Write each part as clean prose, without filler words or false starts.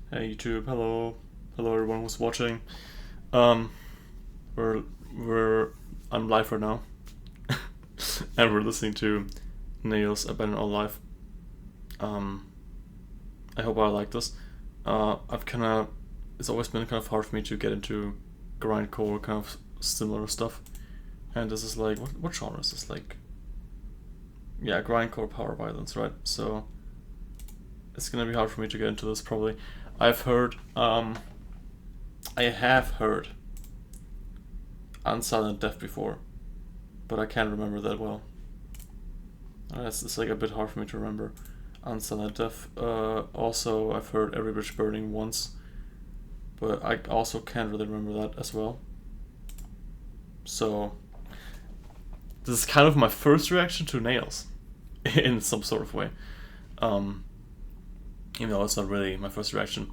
Hey YouTube, hello everyone who's watching. Um, we're we're I'm live right now, and we're listening to Nails Abandon All Life. Um, I hope I like this. I've kind of It's always been kind of hard for me to get into grindcore kind of similar stuff, and this is like what genre is this like? Yeah, grindcore power violence, right? So it's gonna be hard for me to get into this probably. I've heard I have heard Unsilent Death before, but I can't remember that well. It's like a bit hard for me to remember. Unsilent Death. Also, I've heard Every Bridge Burning once, but I also can't really remember that as well. So, this is kind of my first reaction to Nails, in some sort of way. Um, Even though it's not really my first reaction,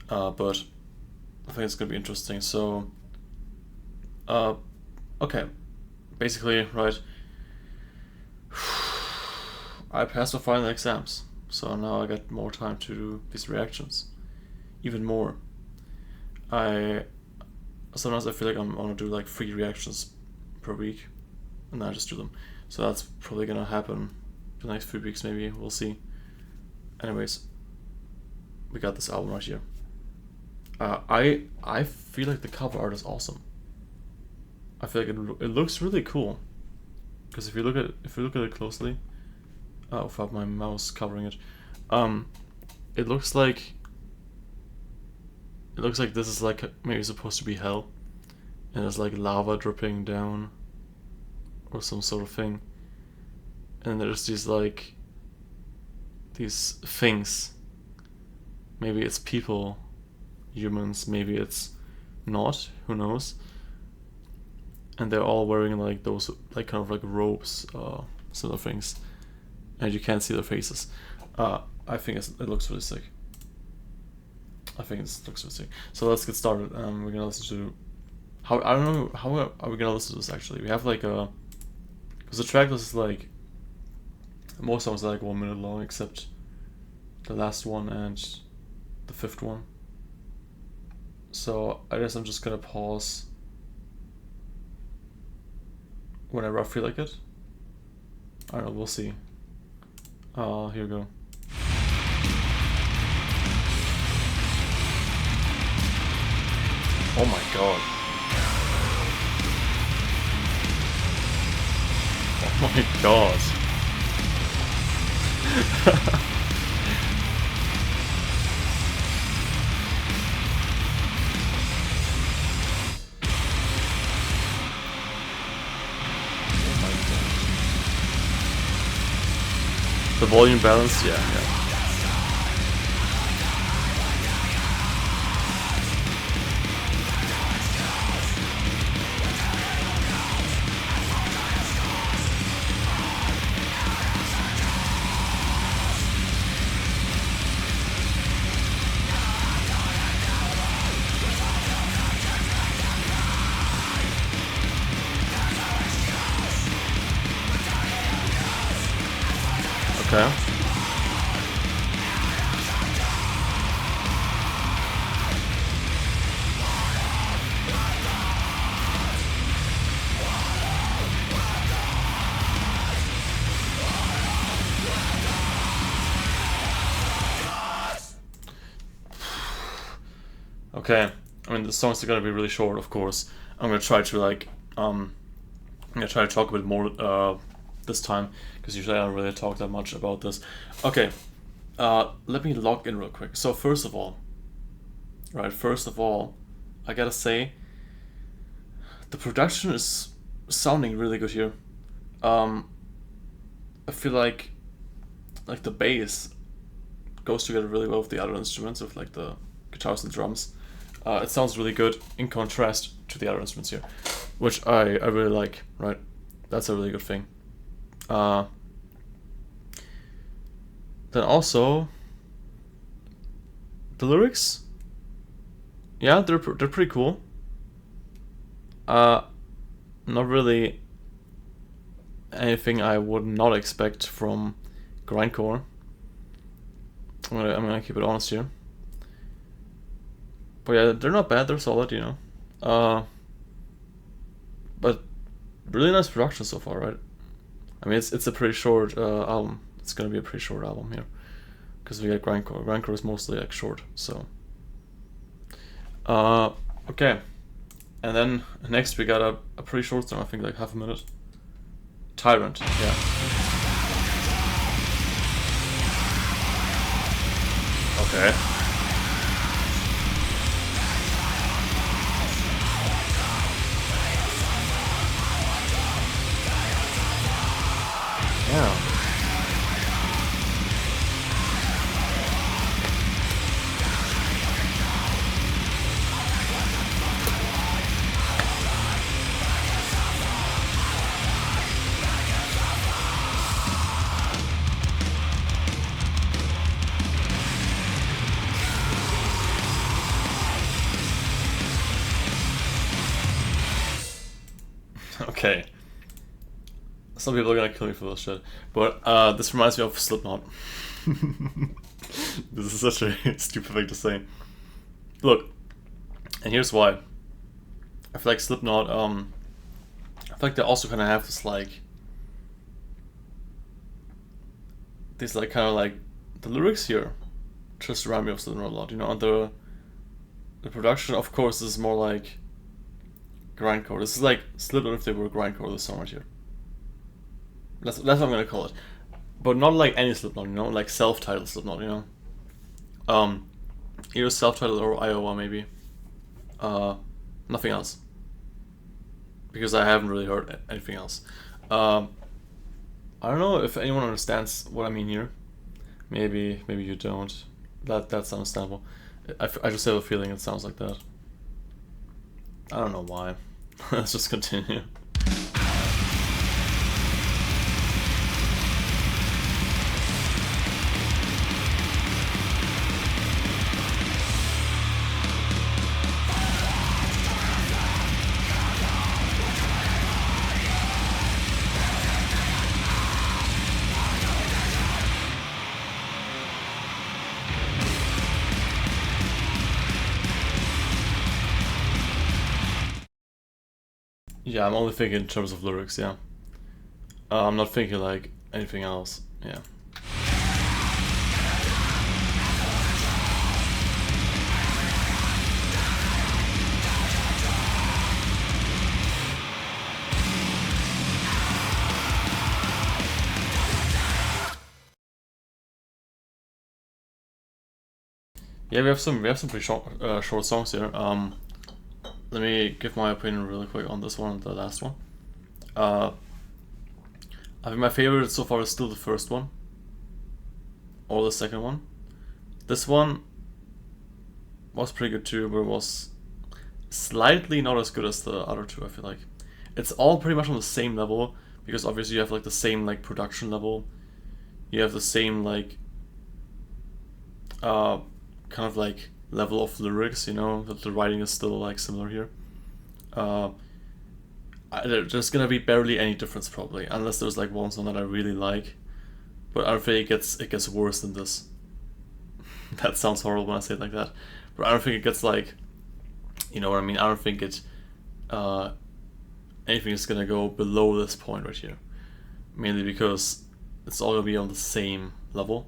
but I think it's gonna be interesting. So, uh, okay, basically, right. I passed the final exams, so now I get more time to do these reactions. Even more. I Sometimes I feel like I'm gonna do like 3 reactions per week, and then I just do them. So that's probably gonna happen the next few weeks, maybe. We'll see. Anyways, we got this album right here. I feel like the cover art is awesome. I feel like it looks really cool. Because if you look at it closely, without my mouse covering it, um, it looks like this is like maybe supposed to be hell, and there's like lava dripping down, or some sort of thing, and there's these things. Maybe it's people, humans. Maybe it's not. Who knows? And they're all wearing like those like kind of like robes, sort of things, and you can't see their faces. I think it looks really sick. I think it looks really sick. So let's get started. We're gonna listen to how I don't know how are we gonna listen to this actually. We have like a because the track list is like most songs are like 1 minute long except the last one and the fifth one. So I guess I'm just gonna pause whenever I feel like it. I don't know. We'll see. Here we go. Oh my god. Oh my god. Oh my god. The volume balance, yeah. Okay. Okay. I mean, the songs are gonna be really short, of course. I'm gonna try to I'm gonna try to talk a bit more this time because usually I don't really talk that much about this. Okay. Let me log in real quick. So first of all, I gotta say the production is sounding really good here. Um, I feel like the bass goes together really well with the other instruments, with like the guitars and drums. It sounds really good in contrast to the other instruments here, which I really like. Right, that's a really good thing. Uh, then also the lyrics, yeah, they're pretty cool. Uh, Not really anything I would not expect from grindcore. I'm gonna keep it honest here. But yeah, they're not bad. They're solid, you know. But really nice production so far, right? I mean, it's a pretty short album. It's gonna be a pretty short album here, because we got grindcore. Grindcore is mostly like short, so. Okay, and then next we got a pretty short song. I think like half a minute. Tyrant, yeah. Okay. Yeah. Okay. Some people are gonna kill me for this shit, but this reminds me of Slipknot. This is such a stupid thing to say. Look, and here's why. I feel like Slipknot, I feel like they also kind of have this kind of like the lyrics here just remind me of Slipknot a lot, you know. And the production, of course, is more like grindcore. This is like Slipknot if they were grindcore. This song right here. That's what I'm gonna call it, but not like any Slipknot, you know, like self-titled Slipknot, you know. Either self-titled or Iowa maybe. Nothing else, because I haven't really heard anything else. I don't know if anyone understands what I mean here. Maybe you don't. That's understandable. I just have a feeling it sounds like that. I don't know why. Let's just continue. Yeah, I'm only thinking in terms of lyrics, yeah. I'm not thinking like anything else, yeah. Yeah, we have some pretty short songs here. Let me give my opinion really quick on this one and the last one. I think my favorite so far is still the first one, or the second one. This one was pretty good too, but it was slightly not as good as the other two. I feel like it's all pretty much on the same level, because obviously you have like the same like production level, you have the same like kind of like level of lyrics, you know, that the writing is still like similar here. There's gonna be barely any difference probably, unless there's like one song that I really like, but I don't think it gets worse than this. That sounds horrible when I say it like that, but I don't think it gets like, you know what I mean. I don't think anything is gonna go below this point right here, mainly because it's all gonna be on the same level.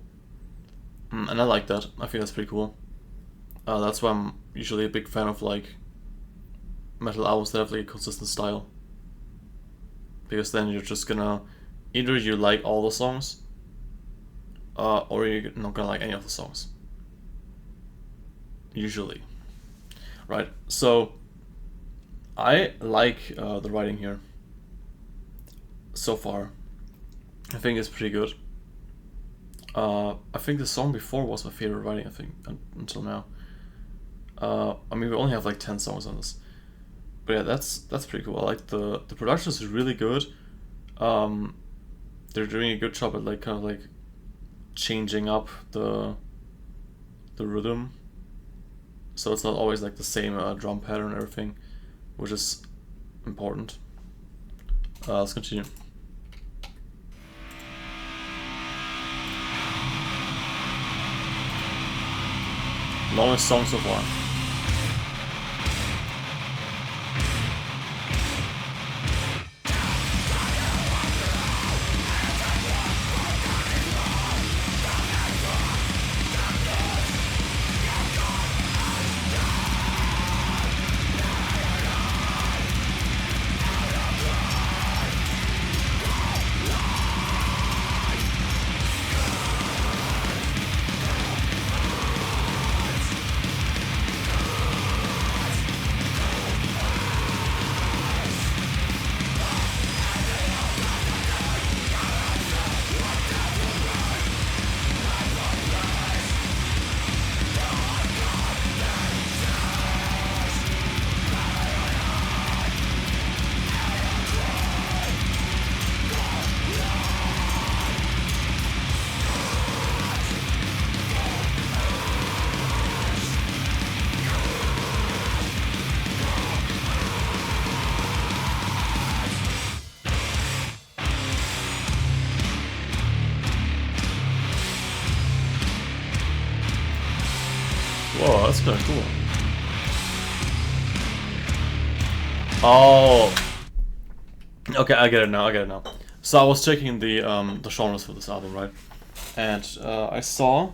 And I like that. I think that's pretty cool. That's why I'm usually a big fan of like metal albums that have like a consistent style, because then you're just gonna either you like all the songs, or you're not gonna like any of the songs. Usually, right? So I like the writing here so far. I think it's pretty good. I think the song before was my favorite writing, I think, until now. I mean, we only have like 10 songs on this, but yeah, that's pretty cool. I like the production is really good. They're doing a good job at like kind of like changing up the rhythm, so it's not always like the same drum pattern and everything, which is important. Let's continue. Longest song so far. Whoa, that's kind of cool. Oh, okay, I get it now. So I was checking the genres for this album, right? And I saw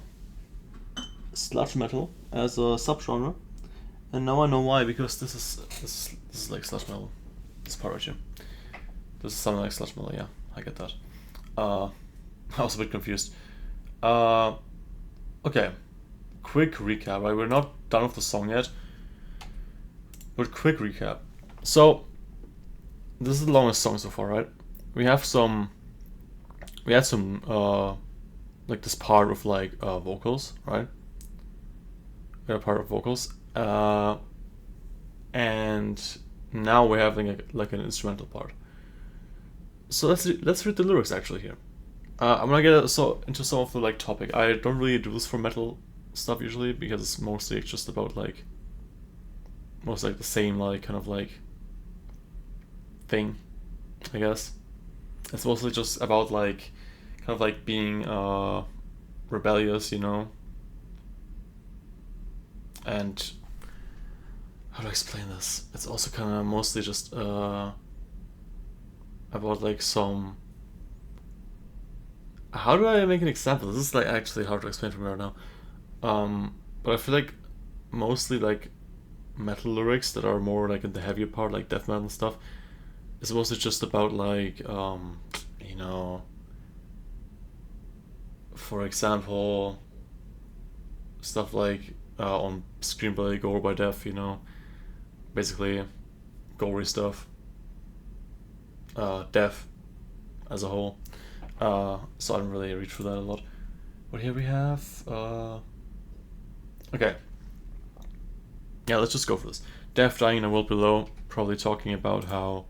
sludge metal as a subgenre, and now I know why. Because this is like sludge metal. This part right here. This is something like sludge metal. Yeah, I get that. I was a bit confused. Uh, okay, quick recap. Right, we're not done with the song yet, but quick recap. So this is the longest song so far, right? We have some. We had some like this part of like vocals, right? We had a part of vocals, and now we're having like an instrumental part. So let's read the lyrics actually here. I'm gonna get into some of the like topic. I don't really do this for metal stuff usually because it's mostly just about like most like the same like kind of like thing, I guess. It's mostly just about like kind of like being rebellious, you know. And how do I explain this? It's also kind of mostly just about like some. How do I make an example? This is like actually hard to explain from right now. But I feel like mostly like metal lyrics that are more like in the heavier part, like death metal and stuff, is mostly just about like you know, for example, stuff like on Screenplay Gore by Death, you know, basically gory stuff, death as a whole. So I don't really read through that a lot. But here we have. Okay. Yeah, let's just go for this. Death, dying in a world below, probably talking about how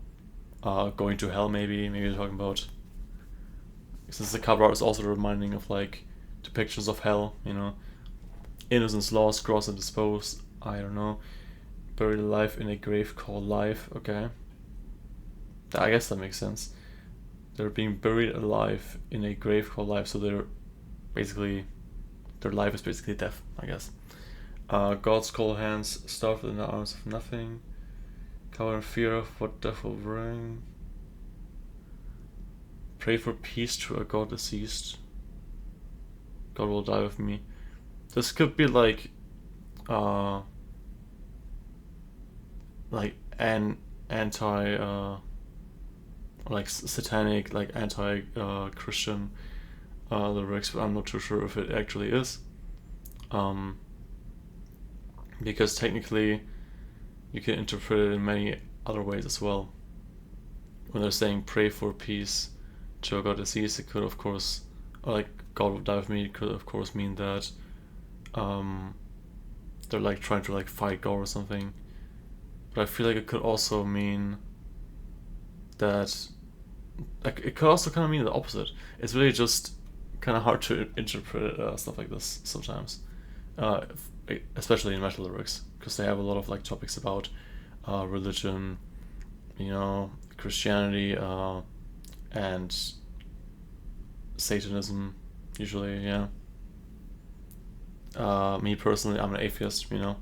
going to hell, maybe talking about. Since the cover art is also reminding of like depictions of hell, you know, innocence lost, crossed and disposed. I don't know. Buried alive in a grave called life. Okay. I guess that makes sense. They're being buried alive in a grave called life, so they're basically their life is basically death, I guess. God's cold hands starved in the arms of nothing, covered in fear of what death will bring. Pray for peace to a God deceased. God will die with me. This could be like an anti like satanic, like anti Christian lyrics, but I'm not too sure if it actually is. Because technically you can interpret it in many other ways as well. When they're saying pray for peace to a God deceased, it could of course, or like God will die with me, it could of course mean that they're like trying to like fight God or something. But I feel like it could also mean that like it could also kind of mean the opposite. It's really just kind of hard to interpret stuff like this sometimes, especially in metal lyrics, because they have a lot of like topics about religion, you know, Christianity, and Satanism, usually, yeah. Me personally, I'm an atheist, you know,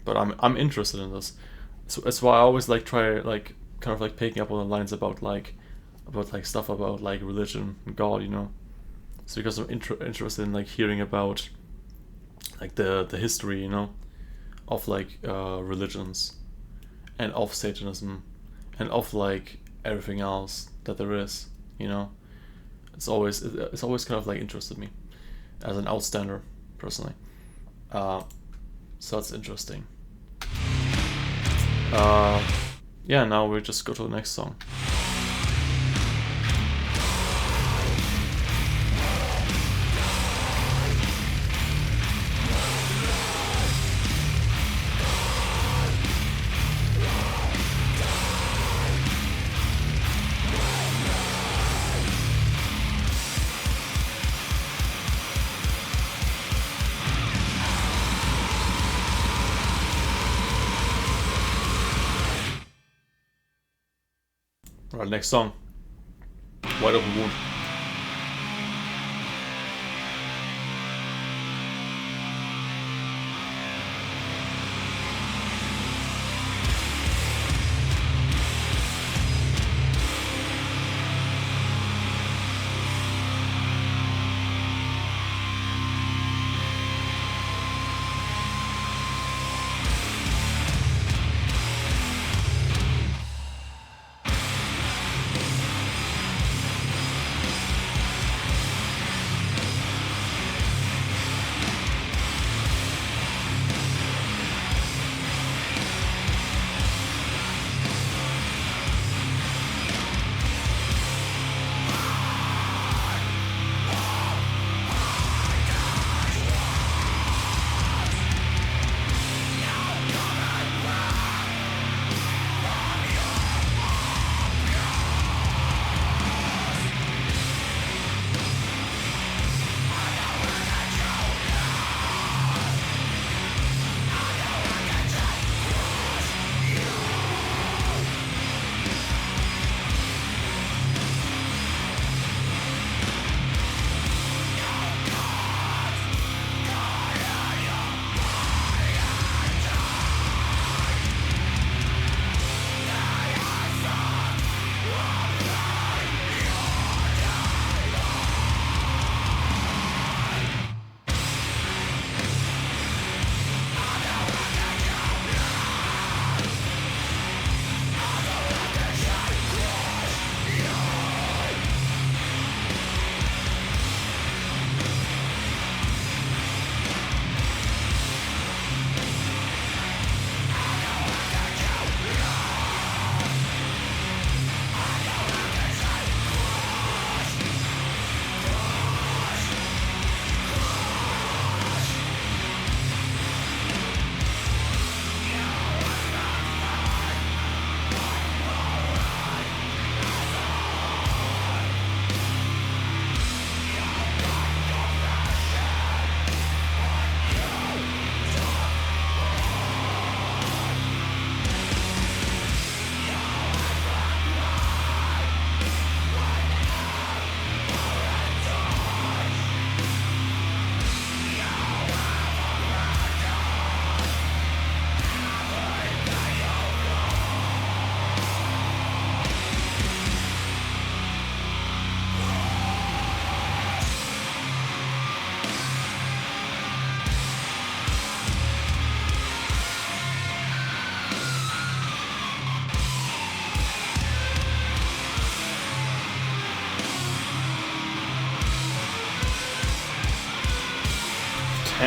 but I'm interested in this. So that's why I always like try like kind of like picking up on the lines about like stuff about like religion and God, you know. So because I'm interested in like hearing about like the history, you know, of like religions and of Satanism and of like everything else that there is, you know. It's always kind of like interested me as an outstander personally. So that's interesting. Yeah, now we just go to the next song. Alright, next song. Wide Open Wound.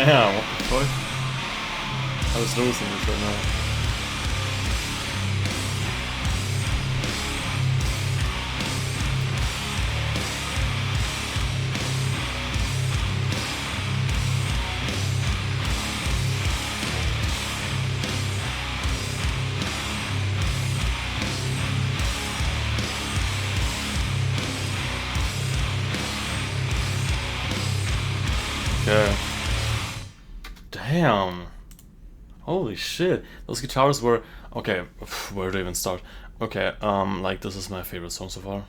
Damn, what the fuck? I was noticing this right now. Okay. Damn. Holy shit. Those guitars were okay, where to even start? Okay, like this is my favorite song so far.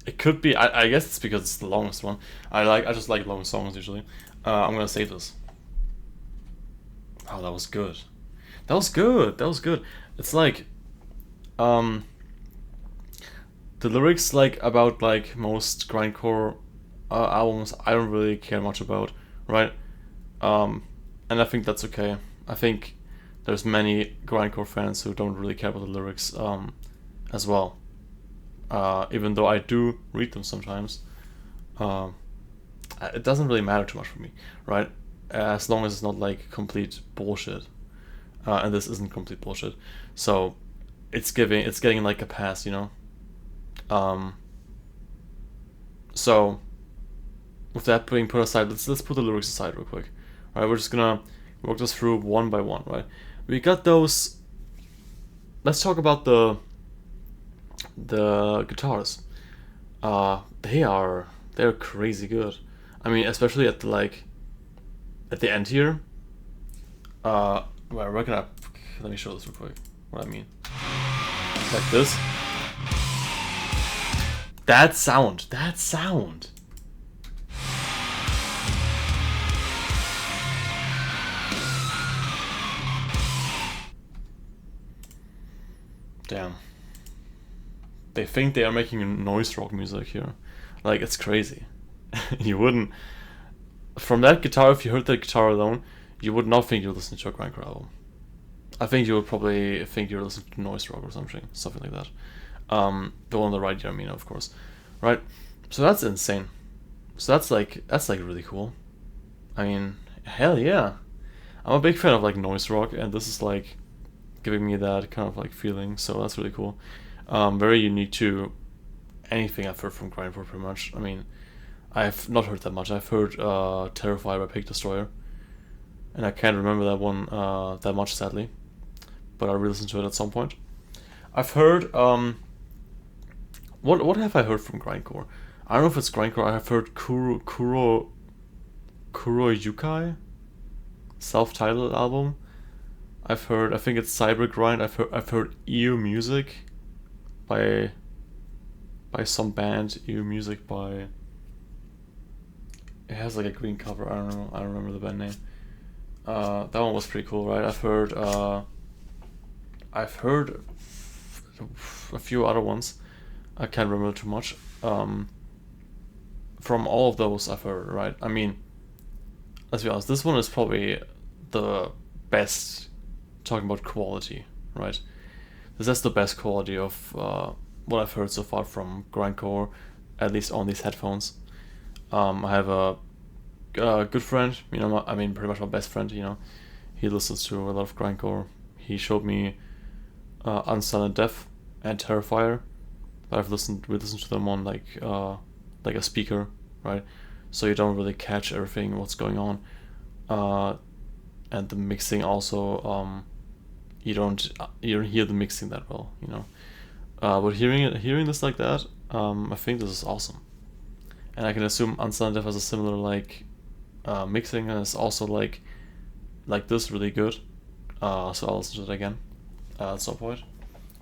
It could be I guess it's because it's the longest one. I just like long songs usually. I'm gonna save this. Oh, that was good. That was good. That was good. It's like um the lyrics like about like most grindcore albums I don't really care much about, right? And I think that's okay. I think there's many grindcore fans who don't really care about the lyrics as well. Even though I do read them sometimes, um, it doesn't really matter too much for me, right? As long as it's not like complete bullshit, and this isn't complete bullshit, so it's getting like a pass, you know. Um, so with that being put aside, let's put the lyrics aside real quick. All right, we're just gonna work this through one by one, right? We got those. Let's talk about the guitars. They're crazy good. I mean, especially at the like at the end here. Well, we're gonna let me show this real quick. What I mean, like this. That sound. That sound. Damn. They think they are making noise rock music here. Like, it's crazy. You wouldn't. From that guitar, if you heard that guitar alone, you would not think you're listening to a grindcore album. I think you would probably think you're listening to noise rock or something like that. The one on the right here, I mean, of course, right? So that's insane. So that's like really cool. I mean, hell yeah. I'm a big fan of like noise rock, and this is like giving me that kind of like feeling. So that's really cool. Very unique to anything I've heard from grindcore, pretty much. I mean, I've not heard that much. I've heard Terrifier by Pig Destroyer, and I can't remember that one that much, sadly. But I'll re-listen to it at some point. I've heard what have I heard from grindcore? I don't know if it's grindcore. I have heard Kuro Yukai, self-titled album. I think it's Cyber Grind. I've heard EU Music by some band. EU Music by, it has like a green cover. I don't know. I don't remember the band name. That one was pretty cool, right? I've heard a few other ones. I can't remember too much. From all of those I've heard, right? I mean, let's be honest. This one is probably the best, talking about quality, right? That's the best quality of what I've heard so far from grindcore, at least on these headphones. I have a good friend, you know, I mean, pretty much my best friend, you know. He listens to a lot of grindcore. He showed me Unsilent Death and Terrifier. We listened to them on like a speaker, right? So you don't really catch everything what's going on, and the mixing also, you don't hear the mixing that well, you know. But hearing this like that, I think this is awesome, and I can assume Unsilent Death has a similar like mixing, and it's also like this really good. So I'll listen to it again at some point,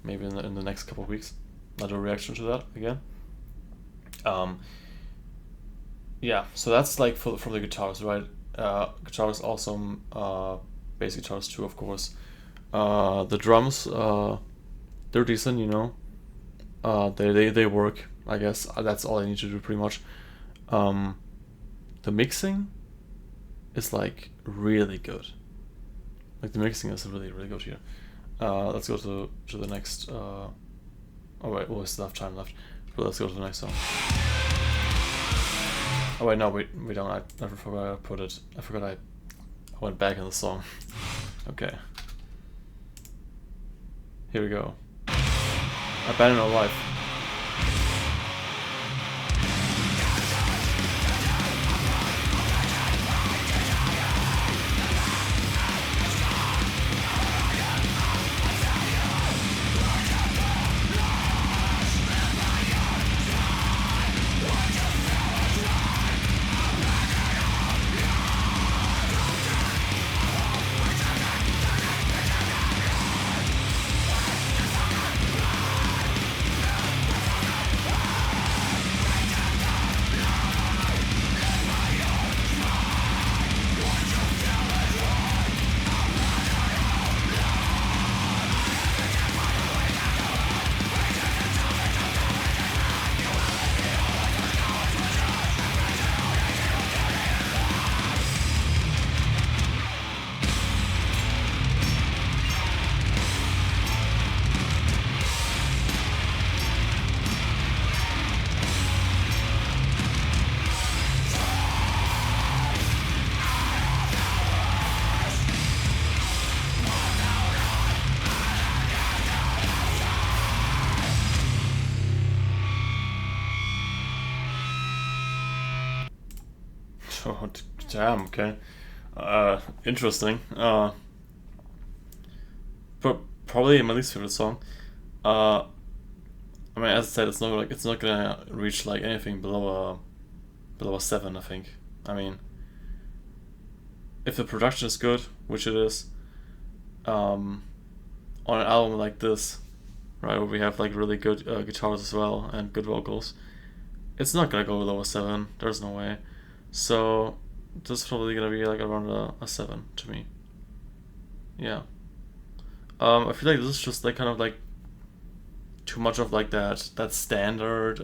maybe in the next couple of weeks. I'll do a reaction to that again. Yeah, so that's like for the guitars, right? Guitars awesome. Bass guitars too, of course. The drums, they're decent, you know. They work, I guess. That's all I need to do pretty much. The mixing is like really good. Like the mixing is really really good here. Let's go to the next. Oh wait, we still have time left. But let's go to the next song. Oh wait, no, we don't. I forgot I put it. I forgot I went back in the song. Okay. Here we go. Abandon Our Life. Oh, damn, okay. Interesting. But probably my least favorite song. Uh, I mean, as I said, it's not gonna reach like anything below a 7, I think. I mean, if the production is good, which it is, on an album like this, right, where we have like really good guitars as well and good vocals, it's not gonna go below a 7. There's no way. So this is probably gonna be like around a 7 to me. Yeah. I feel like this is just like kind of like too much of like that standard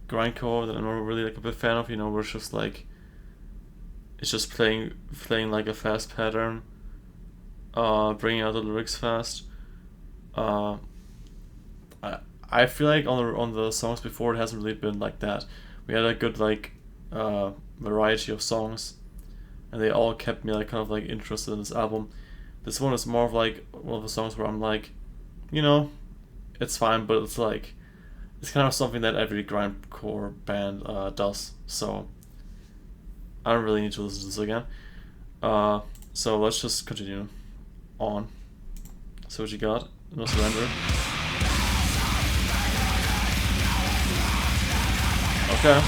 grindcore that I'm not really like a big fan of. You know, where it's just like it's just playing like a fast pattern, bringing out the lyrics fast. Uh, I feel like on the songs before it hasn't really been like that. We had a good like variety of songs, and they all kept me like kind of like interested in this album. This one is more of like one of the songs where I'm like, you know, it's fine, but it's like it's kind of something that every grindcore band does. So I don't really need to listen to this again. So let's just continue on. So what you got? No Surrender. Okay.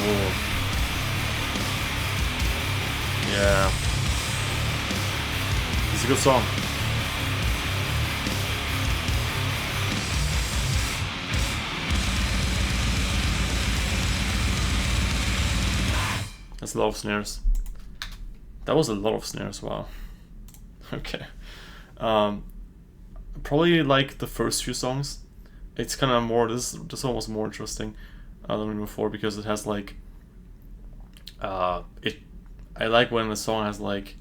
Ooh. Yeah. It's a good song. That's a lot of snares. That was a lot of snares, wow. Okay. Um, Probably like the first few songs. It's kind of more, this one was more interesting than before because it has like, it, I like when the song has like,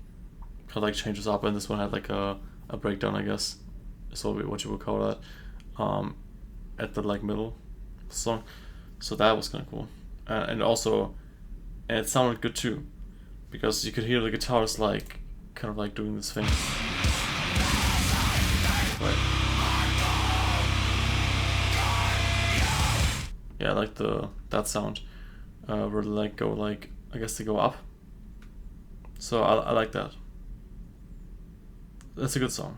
kind of like changes up, and this one had like a breakdown, I guess, so what you would call that, at the like middle of the song. So that was kind of cool, and also, and it sounded good too, because you could hear the guitars like kind of like doing this thing. Right. Yeah, I like that sound, where they like go like, I guess they go up. So I like that. That's a good song.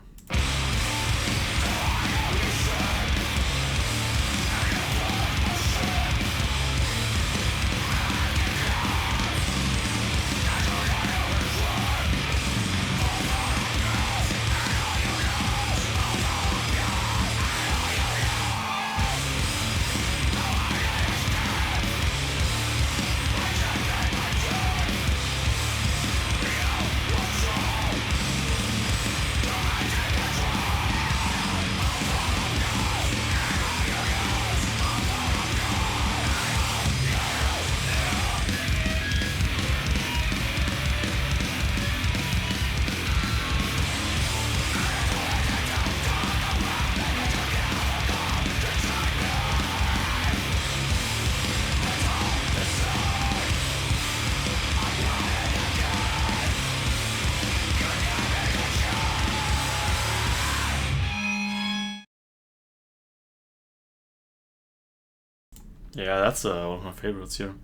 Yeah, that's one of my favorites here.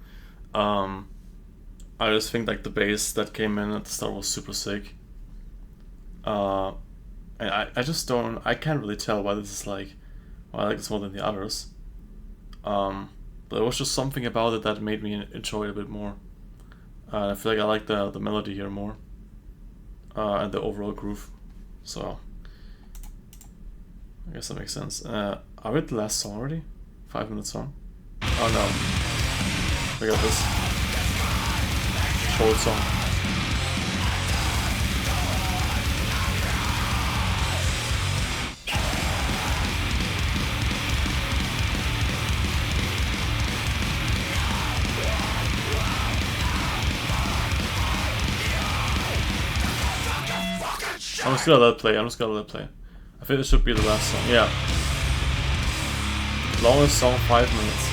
Um, I just think like the bass that came in at the start was super sick. Uh, and I just don't, I can't really tell why this is like, why I like this more than the others. But there was just something about it that made me enjoy it a bit more. I feel like I like the melody here more, and the overall groove. So I guess that makes sense. Are we at the last song already? 5 minute song? Oh no. We got this short song. I'm just gonna let it play. I'm just gonna let it play. I think this should be the last song. Yeah. Longest song, 5 minutes.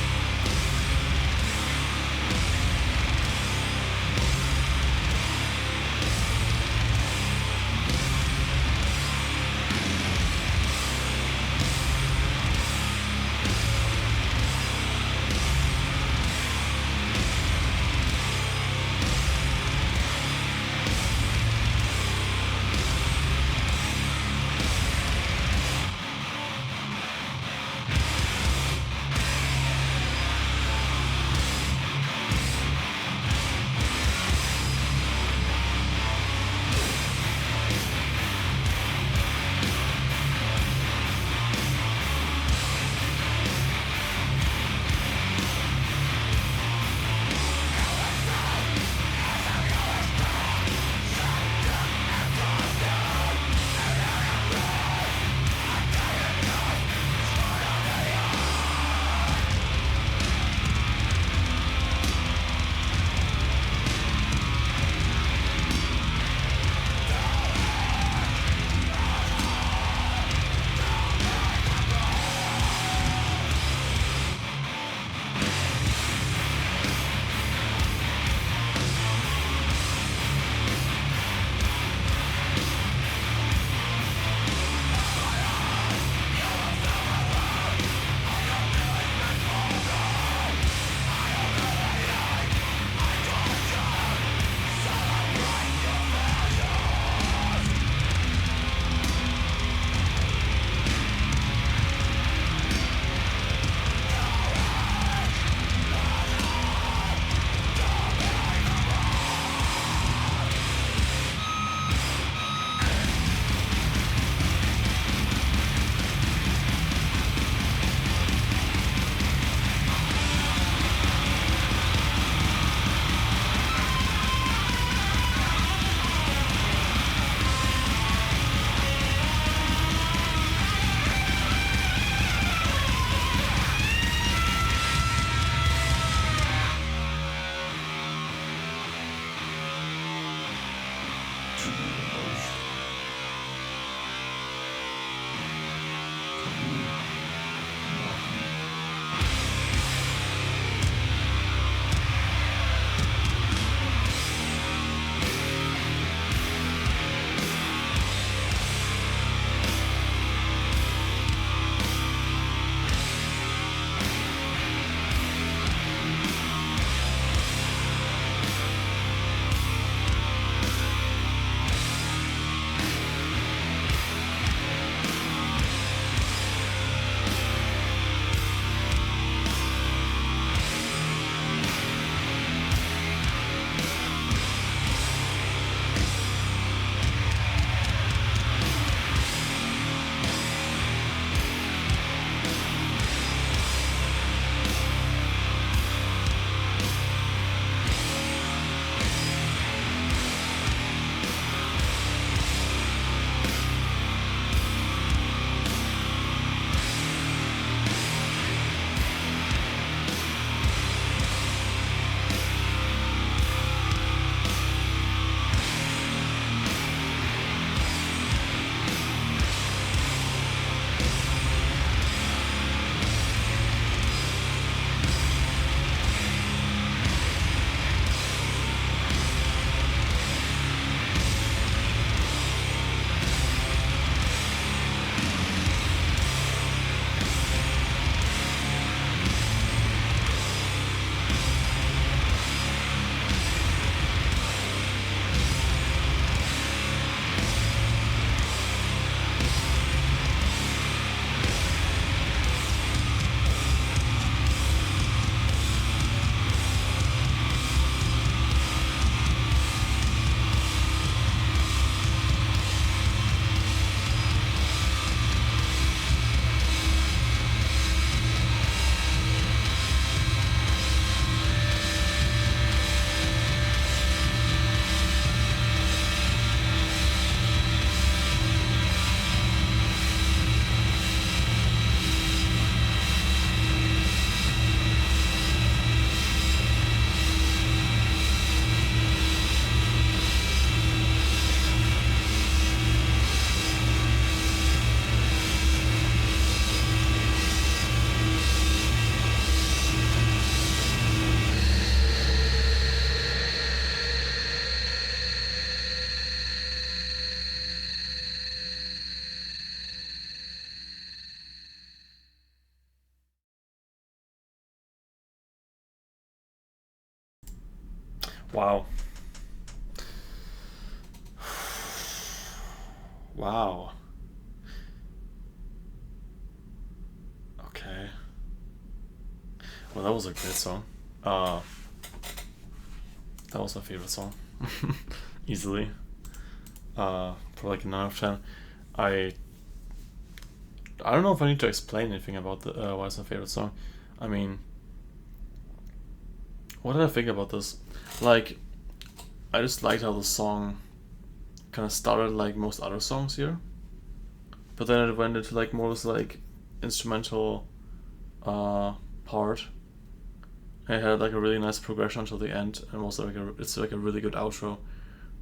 Wow. Wow. Okay. Well, that was a great song. Uh, that was my favorite song, easily. For like a 9 out of 10. I I don't know if I need to explain anything about the why it's my favorite song. I mean, what did I think about this? Like, I just liked how the song kind of started like most other songs here, but then it went into like more of this like instrumental uh part. It had like a really nice progression until the end, and also like it's like a really good outro.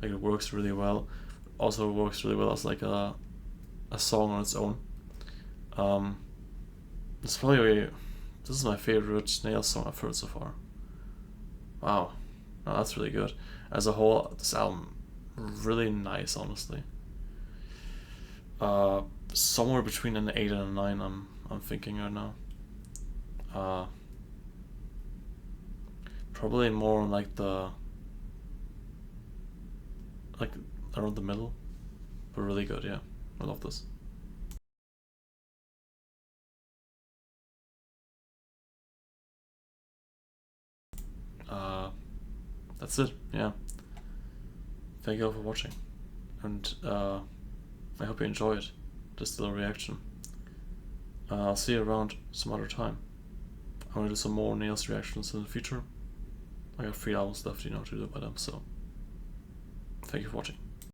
Like it works really well. Also works really well as like a song on its own. Um, it's probably this is my favorite Nail song I've heard so far. Wow, no, that's really good. As a whole, this album really nice, honestly. Uh, Somewhere between an 8 and a 9. I'm thinking right now. Uh, Probably more like like around the middle, but really good. Yeah, I love this. Uh, that's it. Yeah. Thank you all for watching, and I hope you enjoyed this little reaction. I'll see you around some other time. I'm gonna do some more Nails reactions in the future. I got 3 albums left, to do by them. So, thank you for watching.